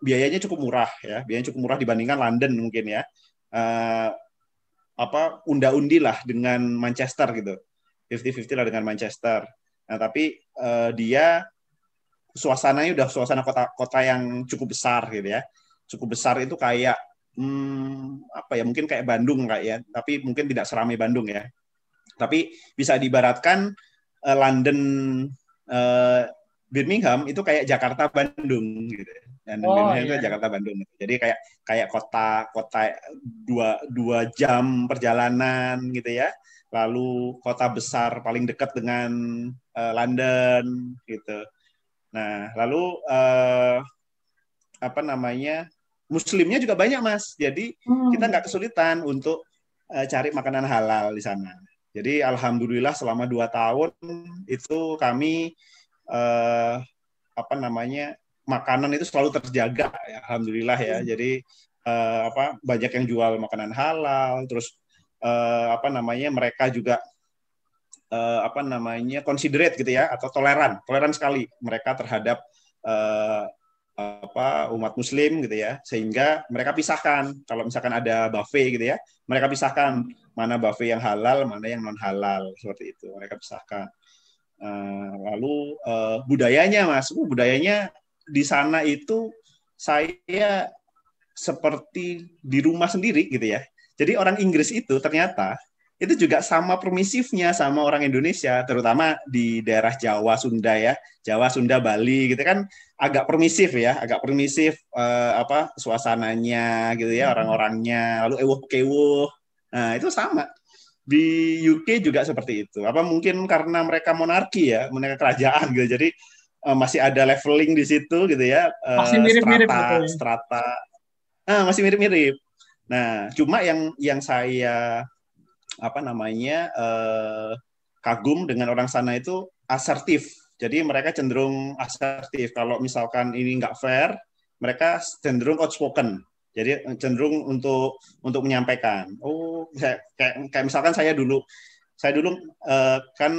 A: biayanya cukup murah ya, biayanya cukup murah dibandingkan London mungkin ya. Eh, apa unda-undi lah dengan Manchester gitu, 50-50 lah dengan Manchester. Nah tapi dia suasananya udah suasana kota yang cukup besar gitu ya, cukup besar itu kayak apa ya mungkin kayak Bandung kayak ya, tapi mungkin tidak seramai Bandung ya. Tapi bisa diibaratkan London uh, Birmingham itu kayak Jakarta Bandung gitu. Dan
B: Oh
A: Birmingham itu
B: iya.
A: Jakarta Bandung. Jadi kayak kayak kota dua jam perjalanan gitu ya. Lalu kota besar paling dekat dengan London gitu. Nah, lalu apa namanya Muslimnya juga banyak Mas. Jadi kita
B: Hmm.
A: nggak kesulitan untuk cari makanan halal di sana. Jadi alhamdulillah selama 2 tahun itu kami eh, apa namanya makanan itu selalu terjaga ya, alhamdulillah ya. Jadi apa banyak yang jual makanan halal, terus apa namanya mereka juga apa namanya considerate gitu ya atau toleran sekali mereka terhadap eh, apa umat muslim gitu ya sehingga mereka pisahkan kalau misalkan ada buffet gitu ya mereka pisahkan mana buffet yang halal mana yang non halal seperti itu mereka pisahkan. Lalu budayanya Mas, budayanya di sana itu saya seperti di rumah sendiri gitu ya. Jadi orang Inggris itu ternyata itu juga sama permisifnya sama orang Indonesia, terutama di daerah Jawa, Sunda ya, Jawa, Sunda, Bali gitu kan agak permisif ya, agak permisif apa suasananya gitu ya, orang-orangnya, lalu ewuh-kewuh. Nah itu sama di UK juga seperti itu. Apa mungkin karena mereka monarki ya, mereka kerajaan gitu. Jadi masih ada leveling di situ gitu ya,
B: Masih mirip-mirip gitu ya.
A: strata masih mirip-mirip. Nah, cuma yang saya apa namanya kagum dengan orang sana itu asertif. Jadi mereka cenderung asertif. Kalau misalkan ini nggak fair, mereka cenderung outspoken. Jadi cenderung untuk menyampaikan. Oh, kayak misalkan saya dulu kan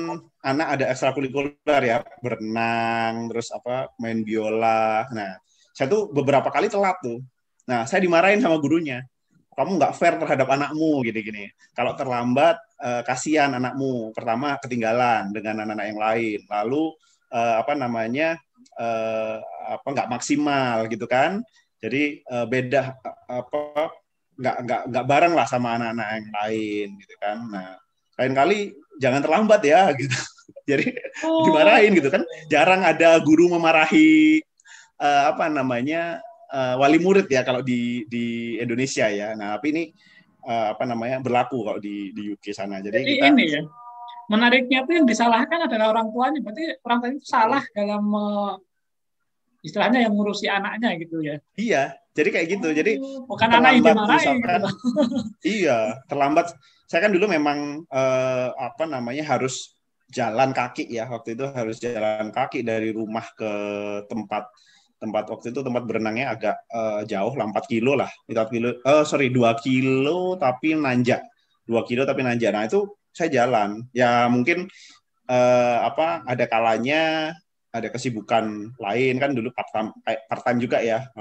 A: anak ada ekstrakurikuler ya, berenang, terus apa main biola. Nah, saya tuh beberapa kali telat tuh. Nah, saya dimarahin sama gurunya. kamu nggak fair terhadap anakmu gini-gini. Kalau terlambat, kasihan anakmu. Pertama ketinggalan dengan anak-anak yang lain. Lalu apa namanya apa nggak maksimal gitu kan. Jadi beda apa nggak bareng lah sama anak-anak yang lain gitu kan. Nah, lain kali jangan terlambat ya gitu. Jadi
B: Oh,
A: dimarahin gitu kan. Jarang ada guru memarahi apa namanya wali murid ya kalau di Indonesia ya. Nah, tapi ini apa namanya berlaku kalau di UK sana. Jadi
B: jadi
A: kita
B: ini ya. Menariknya tuh yang disalahkan adalah orang tuanya. Berarti orang tuanya itu salah
A: betul.
B: dalam istilahnya yang ngurusi anaknya gitu ya.
A: Iya, jadi kayak gitu. Jadi
B: Oh, bukan anak yang
A: terlambat
B: dimarahi gitu
A: misalkan
B: loh.
A: iya, terlambat. Saya kan dulu memang apa namanya harus jalan kaki ya. Waktu itu harus jalan kaki dari rumah ke tempat tempat waktu itu tempat berenangnya agak jauh lah 4 kilo lah. 4 kilo sorry 2 kilo tapi nanjak. 2 kilo tapi nanjak. Nah, itu saya jalan. Ya mungkin apa ada kalanya ada kesibukan lain kan dulu part time juga ya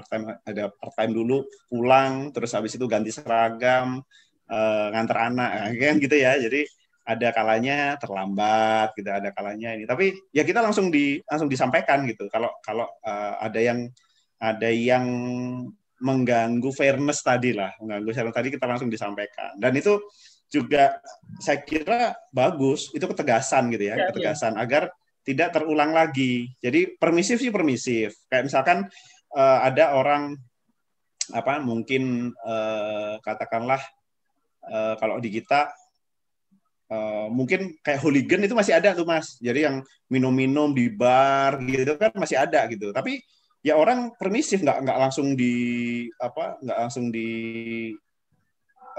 A: ada part time dulu pulang terus habis itu ganti seragam nganter anak kan gitu ya jadi ada kalanya terlambat gitu ada kalanya ini tapi ya kita langsung disampaikan gitu kalau kalau ada yang mengganggu fairness tadi lah mengganggu fairness tadi kita langsung disampaikan dan itu juga saya kira bagus itu ketegasan gitu ya
B: Ya, ya.
A: ketegasan agar tidak terulang lagi jadi permisif sih permisif kayak misalkan ada orang apa mungkin katakanlah kalau di kita mungkin kayak hooligan itu masih ada tuh mas jadi yang minum-minum di bar gitu kan masih ada gitu tapi ya orang permisif nggak langsung di apa nggak langsung di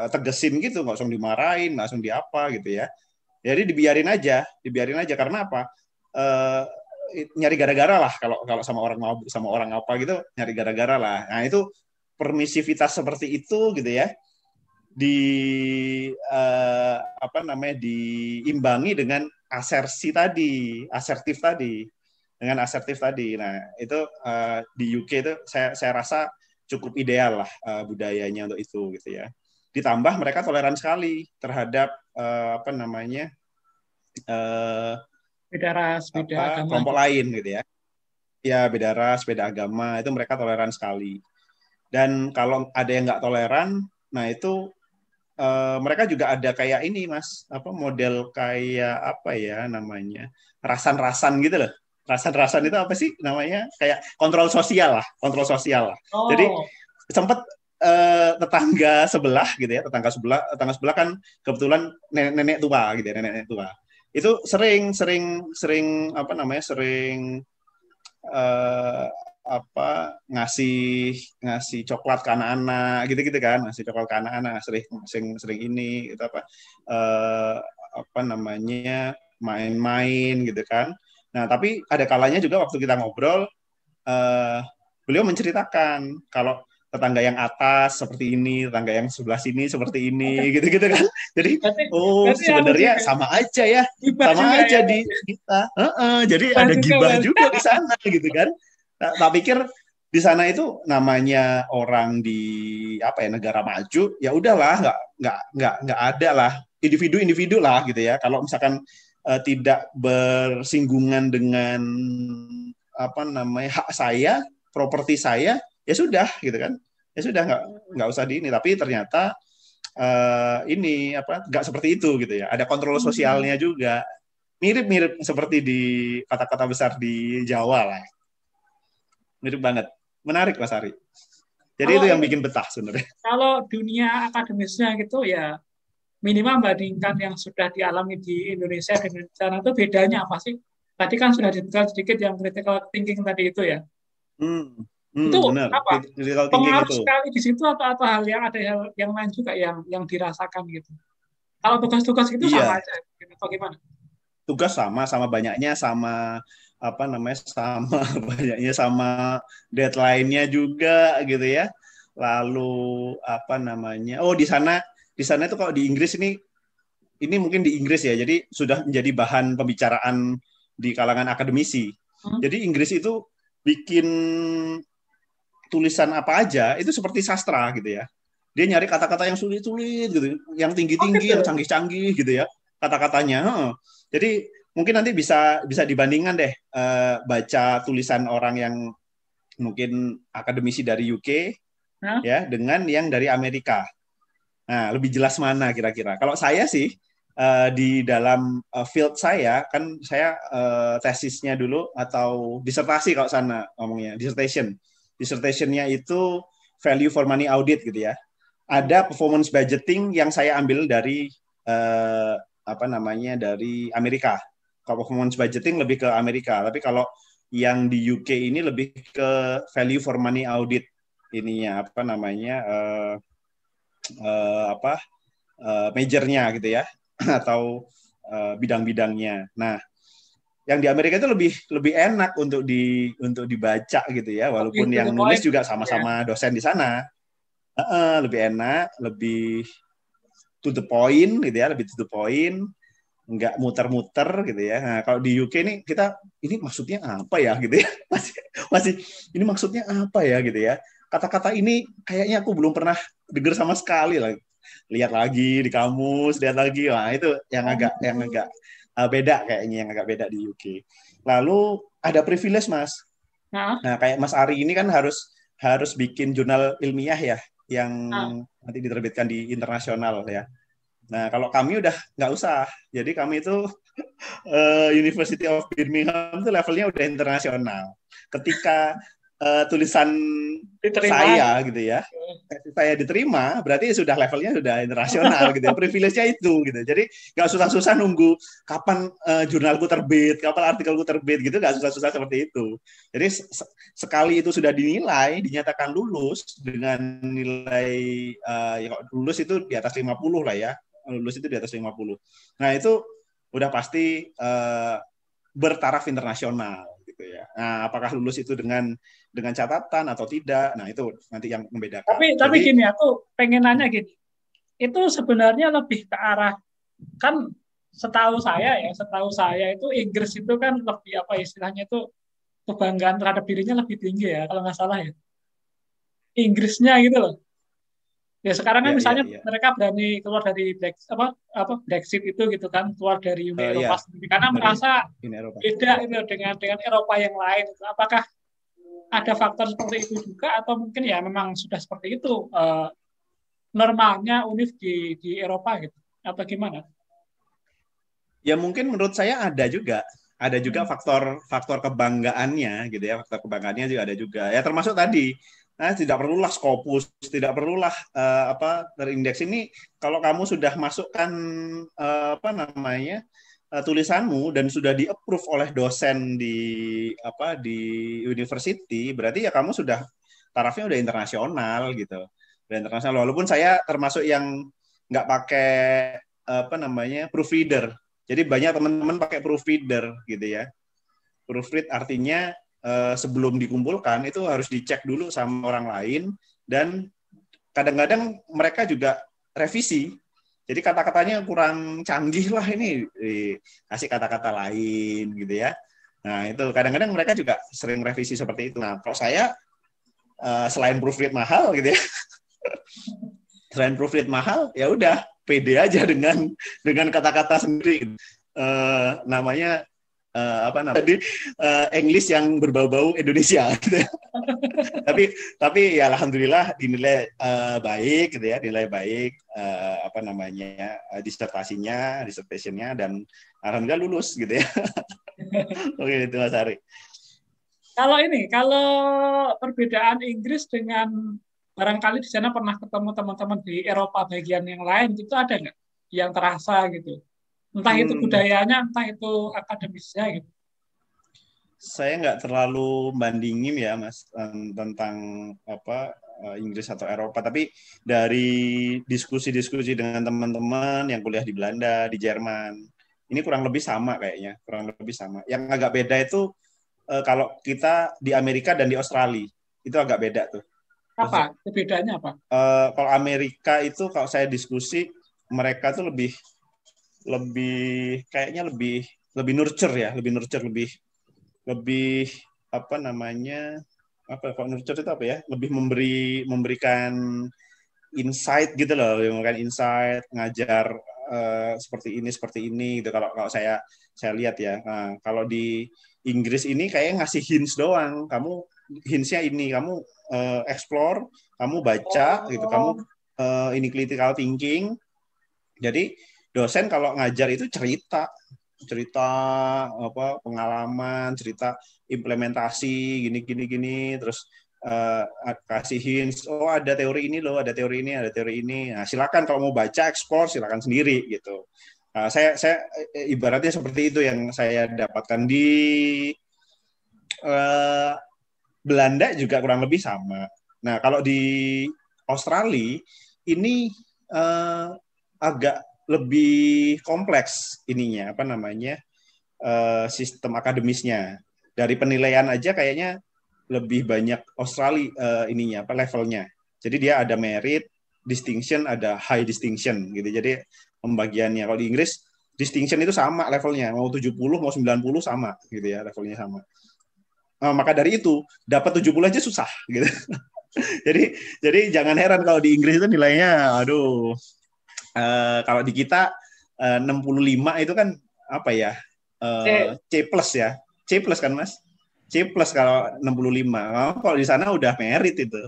A: tegesin gitu nggak langsung dimarahin nggak langsung di apa gitu ya jadi dibiarin aja karena apa eh, nyari gara-gara lah kalau kalau sama orang mabuk sama orang apa gitu nyari gara-gara lah nah itu permisivitas seperti itu gitu ya di apa namanya diimbangi dengan asertif tadi dengan asertif tadi nah itu di UK itu saya rasa cukup ideal lah budayanya untuk itu gitu ya ditambah mereka toleran sekali terhadap apa namanya uh,
B: Beda ras, beda
A: apa
B: agama
A: kelompok
B: gitu.
A: lain gitu ya. Ya beda ras, beda agama itu mereka toleran sekali. Dan kalau ada yang nggak toleran, nah itu mereka juga ada kayak ini mas, apa model kayak apa ya namanya rasan-rasan gitu loh. Rasan-rasan itu apa sih namanya? Kayak kontrol sosial lah, kontrol sosial lah. Jadi
B: Oh,
A: sempat tetangga sebelah gitu ya, tetangga sebelah kan kebetulan nenek tua gitu ya, nenek tua. Itu sering sering sering apa namanya? Sering eh, apa ngasih ngasih coklat ke anak-anak gitu-gitu kan ngasih coklat ke anak-anak sering sering sering ini gitu eh, apa namanya main-main gitu kan nah tapi ada kalanya juga waktu kita ngobrol eh, beliau menceritakan kalau tetangga yang atas seperti ini, tetangga yang sebelah sini seperti ini, gitu-gitu kan. Jadi,
B: berarti
A: oh
B: berarti anu
A: sebenarnya
B: juga
A: sama aja ya,
B: gibah
A: sama
B: juga
A: aja
B: ya.
A: di kita. Jadi
B: Gibah
A: ada
B: juga
A: gibah
B: berarti.
A: juga di sana, gitu kan. Tak pikir di sana itu namanya orang di apa ya negara maju, ya udahlah, nggak ada lah individu-individu lah gitu ya. Kalau misalkan tidak bersinggungan dengan apa namanya hak saya, properti saya, ya sudah gitu kan. Ya sudah nggak usah di ini. Tapi ternyata ini apa nggak seperti itu gitu ya. Ada kontrol
B: Hmm.
A: sosialnya juga. Mirip-mirip seperti di kota-kota besar di Jawa lah. Mirip banget. Menarik Mas Ari. Jadi
B: Kalau
A: itu yang
B: ini,
A: bikin betah sebenarnya.
B: kalau dunia akademisnya gitu ya minimal bandingkan yang sudah dialami di Indonesia dengan sana itu bedanya apa sih? Tadi kan sudah disebutkan sedikit yang critical thinking tadi itu ya. Itu
A: Benar.
B: apa?
A: Critical thinking
B: Pengaruh
A: itu.
B: sekali di situ atau hal yang ada yang lain juga yang dirasakan gitu. Kalau tugas-tugas itu sama
A: Iya,
B: aja, gitu. Atau gimana?
A: tugas sama banyaknya sama apa namanya sama banyaknya sama deadline-nya juga gitu ya. Lalu apa namanya? Oh, di sana itu kalau di Inggris ini mungkin di Inggris ya. Jadi sudah menjadi bahan pembicaraan di kalangan akademisi.
B: Hmm?
A: Jadi Inggris itu bikin tulisan apa aja itu seperti sastra gitu ya. Dia nyari kata-kata yang sulit-sulit gitu, yang
B: Oh
A: tinggi-tinggi, yang
B: gitu.
A: canggih-canggih gitu ya kata-katanya. Jadi mungkin nanti bisa bisa dibandingkan deh, baca tulisan orang yang mungkin akademisi dari UK
B: Nah,
A: ya dengan yang dari Amerika. Nah, lebih jelas mana kira-kira? Kalau saya sih, di dalam field saya kan saya, tesisnya dulu atau disertasi kalau sana ngomongnya dissertation. Dissertationnya itu value for money audit gitu ya. Ada performance budgeting yang saya ambil dari, apa namanya, dari Amerika. Kalau performance budgeting lebih ke Amerika, tapi kalau yang di UK ini lebih ke value for money audit ininya apa namanya, apa, majornya gitu ya atau bidang-bidangnya. Nah, yang di Amerika itu lebih lebih enak untuk dibaca gitu ya,
B: lebih
A: walaupun
B: to
A: yang
B: the
A: nulis
B: point
A: juga
B: gitu ya.
A: sama-sama dosen di sana. Lebih enak, lebih to the point gitu ya, lebih to the point, nggak muter-muter gitu ya. Nah, kalau di UK ini kita ini maksudnya apa ya gitu ya, masih masih ini maksudnya apa ya gitu ya. Kata-kata ini kayaknya aku belum pernah dengar sama sekali lah. Lihat lagi di kamus, lihat lagi, wah itu yang agak
B: Oh.
A: beda kayaknya, yang agak beda di UK. Lalu ada privilege Mas.
B: Nah,
A: Nah kayak Mas Ari ini kan harus harus bikin jurnal ilmiah ya, yang
B: nah,
A: nanti diterbitkan di internasional ya. Nah, kalau kami udah nggak usah. Jadi kami itu, University of Birmingham itu levelnya udah internasional. Ketika tulisan
B: diterima
A: saya
B: gitu.
A: gitu ya, saya diterima, berarti sudah levelnya sudah internasional gitu ya. Privilege-nya itu gitu. Jadi nggak susah-susah nunggu kapan jurnalku terbit, kapan artikelku terbit gitu, nggak susah-susah seperti itu. Jadi sekali itu sudah dinilai, dinyatakan lulus dengan nilai, ya kalau lulus itu di atas 50 lah ya. Lulus itu di atas 50. Nah, itu udah pasti bertaraf internasional gitu ya. Nah, apakah lulus itu dengan catatan atau tidak? Nah, itu nanti yang membedakan.
B: Tapi
A: Jadi
B: gini, aku pengen nanya gini. Itu sebenarnya lebih ke arah kan setahu saya itu Inggris itu kan lebih apa istilahnya itu kebanggaan terhadap dirinya lebih tinggi ya kalau nggak salah ya. Inggrisnya gitu loh. Ya sekarang kan
A: ya ya
B: misalnya
A: ya.
B: mereka berani keluar dari Brexit itu gitu kan, keluar dari Uni Eropa
A: Ya
B: sendiri karena
A: dari
B: merasa
A: Uni Eropa.
B: beda itu dengan Eropa yang lain. Apakah ada faktor seperti itu juga atau mungkin ya memang sudah seperti itu normalnya univ di Eropa gitu atau gimana?
A: Ya mungkin menurut saya ada juga faktor faktor kebanggaannya gitu ya, faktor kebanggaannya juga ada juga. Ya termasuk tadi, tidak perlulah Scopus, tidak perlulah apa terindeks ini kalau kamu sudah masukkan apa namanya, tulisanmu dan sudah di-approve oleh dosen di university, berarti ya kamu sudah tarafnya udah internasional gitu. Udah internasional walaupun saya termasuk yang nggak pakai apa namanya proofreader. Jadi banyak teman-teman pakai proofreader gitu ya. Proofread artinya sebelum dikumpulkan itu harus dicek dulu sama orang lain dan kadang-kadang mereka juga revisi. Jadi kata-katanya kurang canggih lah ini, kasih kata-kata lain gitu ya. Nah itu kadang-kadang mereka juga sering revisi seperti itu. Nah kalau saya selain proofread mahal gitu ya, selain proofread mahal ya udah pede aja dengan kata-kata sendiri. Namanya apa namanya tadi, English yang berbau-bau Indonesia gitu ya. tapi ya alhamdulillah dinilai baik gitu ya, dinilai baik apa namanya dissertationnya dan alhamdulillah lulus gitu ya. Oke itu Mas Ari.
B: Kalau perbedaan Inggris dengan barangkali di sana pernah ketemu teman-teman di Eropa bagian yang lain itu ada nggak yang terasa gitu? Entah itu
A: Hmm,
B: budayanya, entah itu akademisnya gitu.
A: saya nggak terlalu bandingin ya Mas, tentang apa Inggris atau Eropa, tapi dari diskusi-diskusi dengan teman-teman yang kuliah di Belanda, di Jerman, ini kurang lebih sama kayaknya, kurang lebih sama. Yang agak beda itu kalau kita di Amerika dan di Australia itu agak beda tuh.
B: Apa? Perbedaannya apa?
A: Kalau Amerika itu kalau saya diskusi mereka tuh lebih lebih kayaknya lebih lebih nurture ya, lebih nurture, lebih lebih apa namanya, apa kalau nurture itu apa ya, lebih memberikan insight gitu loh, memberikan insight, ngajar seperti ini gitu. Kalau kalau saya lihat ya. Nah, kalau di Inggris ini kayak ngasih hints doang. Kamu hintsnya ini, kamu explore, kamu baca gitu, kamu ini critical thinking. Jadi dosen kalau ngajar itu cerita apa pengalaman, cerita implementasi gini, terus kasih hints, oh ada teori ini loh, ada teori ini. Nah, silakan kalau mau baca explore silakan sendiri gitu. Nah, saya ibaratnya seperti itu yang saya dapatkan di Belanda juga kurang lebih sama. Nah, kalau di Australia ini agak lebih kompleks ininya, apa namanya, sistem akademisnya. Dari penilaian aja kayaknya lebih banyak Australia ininya, apa levelnya. Jadi dia ada merit, distinction, ada high distinction gitu. Jadi pembagiannya. Kalau di Inggris distinction itu sama levelnya, mau 70 mau 90 sama gitu ya, levelnya sama. Maka dari itu dapat 70 aja susah gitu. jadi jangan heran kalau di Inggris itu nilainya aduh. Kalau di kita 65 itu kan apa ya? C plus ya. C plus kan Mas? C plus kalau 65. Kalau di sana udah merit itu.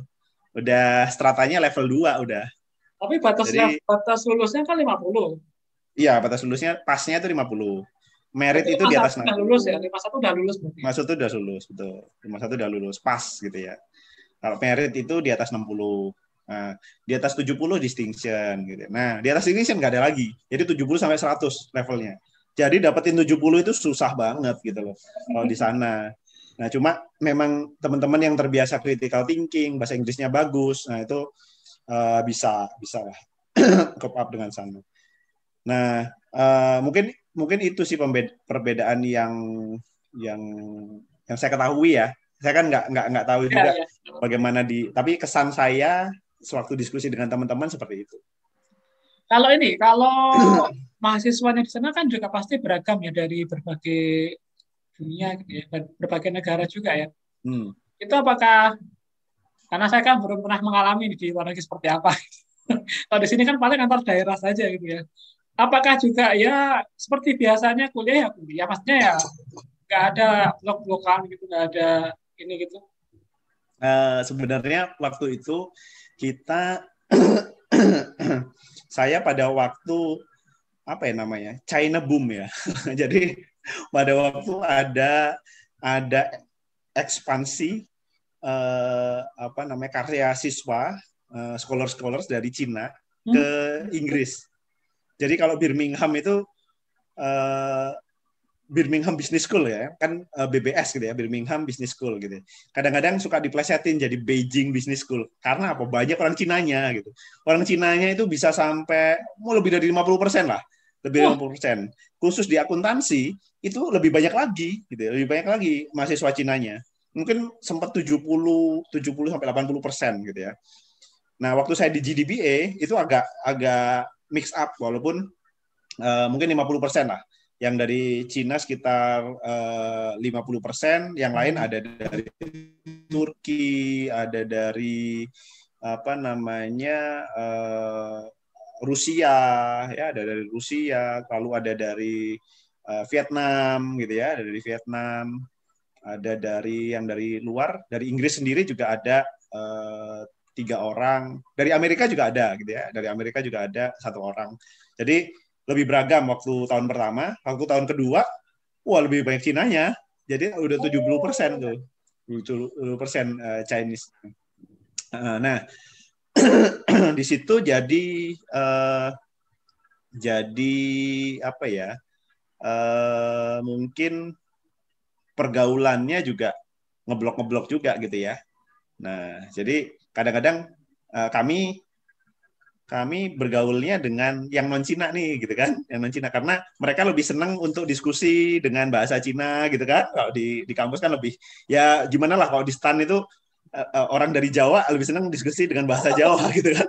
A: Udah stratanya level 2 udah.
B: Tapi batas lulusnya kan 50.
A: Iya, batas lulusnya pasnya itu 50. Merit itu di atas
B: 60. Udah lulus ya, 51 udah lulus berarti.
A: 51 udah lulus, betul. 51 udah lulus, pas gitu ya. Kalau merit itu di atas 60. Nah, di atas 70 distinction gitu. Nah, di atas distinction nggak ada lagi. Jadi 70 sampai 100 levelnya. Jadi dapetin 70 itu susah banget gitu loh kalau di sana. Nah, cuma memang teman-teman yang terbiasa critical thinking, bahasa Inggrisnya bagus, nah itu bisa lah cope up dengan sana. Nah, mungkin itu sih perbedaan yang saya ketahui ya. Saya kan nggak tahu juga bagaimana tapi kesan saya sewaktu diskusi dengan teman-teman seperti itu.
B: Kalau mahasiswanya di sana kan juga pasti beragam ya dari berbagai dunia gitu ya, berbagai negara juga ya. Itu apakah, karena saya kan belum pernah mengalami di luar negeri seperti apa. Kalau di sini kan paling antar daerah saja gitu ya. Apakah juga ya seperti biasanya kuliah, maksudnya ya nggak ada blok-blokan gitu, nggak ada ini gitu.
A: Sebenarnya waktu itu kita saya pada waktu apa ya namanya China boom ya. Jadi pada waktu ada ekspansi apa namanya karya siswa scholars dari Cina ke Inggris. Jadi kalau Birmingham itu Birmingham Business School ya, kan BBS gitu ya, Birmingham Business School gitu. Kadang-kadang suka diplesetin jadi Beijing Business School. Karena apa? Banyak orang Cinanya gitu. Orang Cinanya itu bisa sampai mau lebih dari 50% lah. Lebih dari 50%. Khusus di akuntansi itu lebih banyak lagi gitu ya. Lebih banyak lagi mahasiswa Cinanya. Mungkin sempat 70 sampai 80% gitu ya. Nah, waktu saya di GDBA itu agak mix up walaupun mungkin 50% lah. Yang dari Cina sekitar 50%, yang lain ada dari Turki, ada dari apa namanya Rusia, ya ada dari Rusia, lalu ada dari Vietnam gitu ya, ada dari Vietnam, ada dari yang dari luar, dari Inggris sendiri juga ada 3 orang, dari Amerika juga ada gitu ya, dari Amerika juga ada 1 orang. Jadi lebih beragam waktu tahun pertama, waktu tahun kedua, wah lebih banyak Cinanya. Jadi udah 70% tuh. 70% Chinese. Nah, di situ jadi apa ya? Mungkin pergaulannya juga ngeblok juga gitu ya. Nah, jadi kadang-kadang kami bergaulnya dengan yang non Cina nih gitu kan, yang non Cina karena mereka lebih senang untuk diskusi dengan bahasa Cina gitu kan. Kalau di kampus kan lebih ya gimana lah, kalau di stan itu orang dari Jawa lebih senang diskusi dengan bahasa Jawa gitu kan.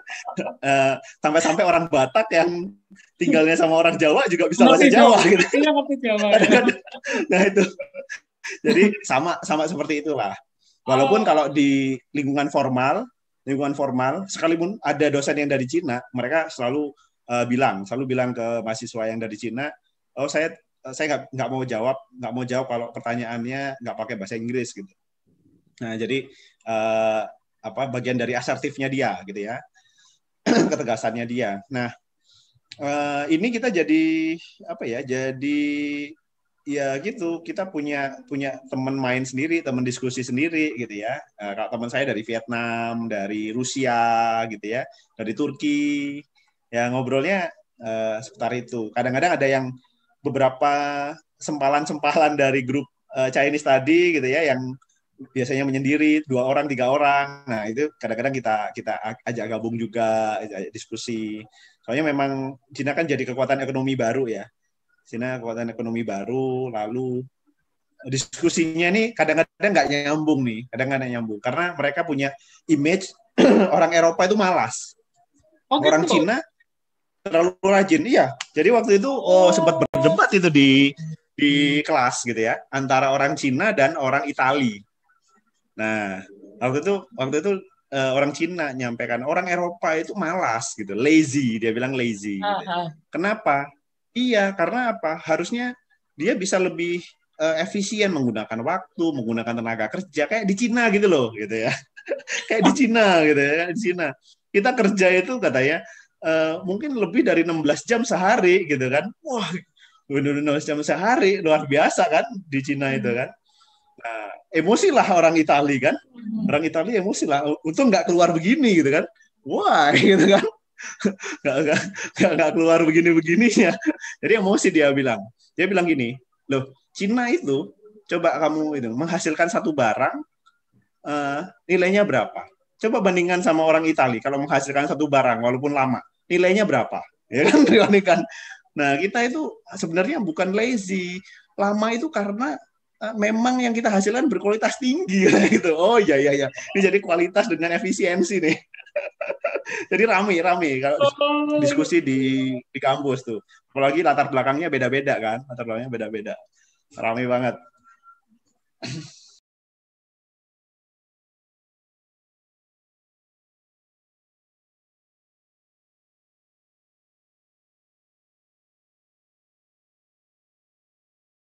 A: Sampai orang Batak yang tinggalnya sama orang Jawa juga bisa bahasa Jawa gitu. Nah itu. Jadi sama seperti itulah. Walaupun kalau di lingkungan formal lingkungan formal, sekalipun ada dosen yang dari Cina, mereka selalu bilang ke mahasiswa yang dari Cina, oh saya nggak mau jawab kalau pertanyaannya nggak pakai bahasa Inggris gitu. Nah jadi bagian dari asertifnya dia gitu ya, ketegasannya dia. Nah ini kita jadi jadi ya gitu, kita punya teman main sendiri, teman diskusi sendiri gitu ya. Kalau teman saya dari Vietnam, dari Rusia gitu ya, dari Turki, ya ngobrolnya seputar itu. Kadang-kadang ada yang beberapa sempalan-sempalan dari grup Chinese tadi gitu ya, yang biasanya menyendiri 2 orang 3 orang. Nah itu kadang-kadang kita ajak gabung juga, ajak diskusi. Soalnya memang Cina kan jadi kekuatan ekonomi baru ya. Cina kekuatan ekonomi baru, lalu diskusinya nih kadang-kadang nggak nyambung nih, kadang-kadang nyambung karena mereka punya image orang Eropa itu malas,
B: Oh
A: orang
B: gitu.
A: Cina terlalu rajin. Iya, jadi waktu itu sempat berdebat itu di kelas gitu ya, antara orang Cina dan orang Itali. Nah, waktu itu orang Cina nyampaikan orang Eropa itu malas gitu, lazy, dia bilang lazy gitu. Kenapa? Iya, karena apa? Harusnya dia bisa lebih efisien menggunakan waktu, menggunakan tenaga kerja kayak di Cina gitu loh, gitu ya. Kayak di Cina gitu ya, di Cina. Kita kerja itu katanya mungkin lebih dari 16 jam sehari gitu kan. Wah, 16 jam sehari luar biasa kan di Cina itu kan. Nah, emosi lah orang Itali kan. Orang Itali emosi lah. Untung nggak keluar begini gitu kan. Wah, gitu kan. Nggak keluar begini-begininya. Jadi emosi dia bilang. Dia bilang gini, loh, Cina itu coba kamu itu menghasilkan satu barang nilainya berapa? Coba bandingkan sama orang Itali kalau menghasilkan satu barang walaupun lama, nilainya berapa? Ya kan dibandingkan. Nah, kita itu sebenarnya bukan lazy. Lama itu karena memang yang kita hasilkan berkualitas tinggi gitu. Oh iya. Ini jadi kualitas dengan efisiensi nih. Jadi rame kalau diskusi di kampus tuh. Apalagi latar belakangnya beda-beda kan. Latar belakangnya beda-beda. Rame banget.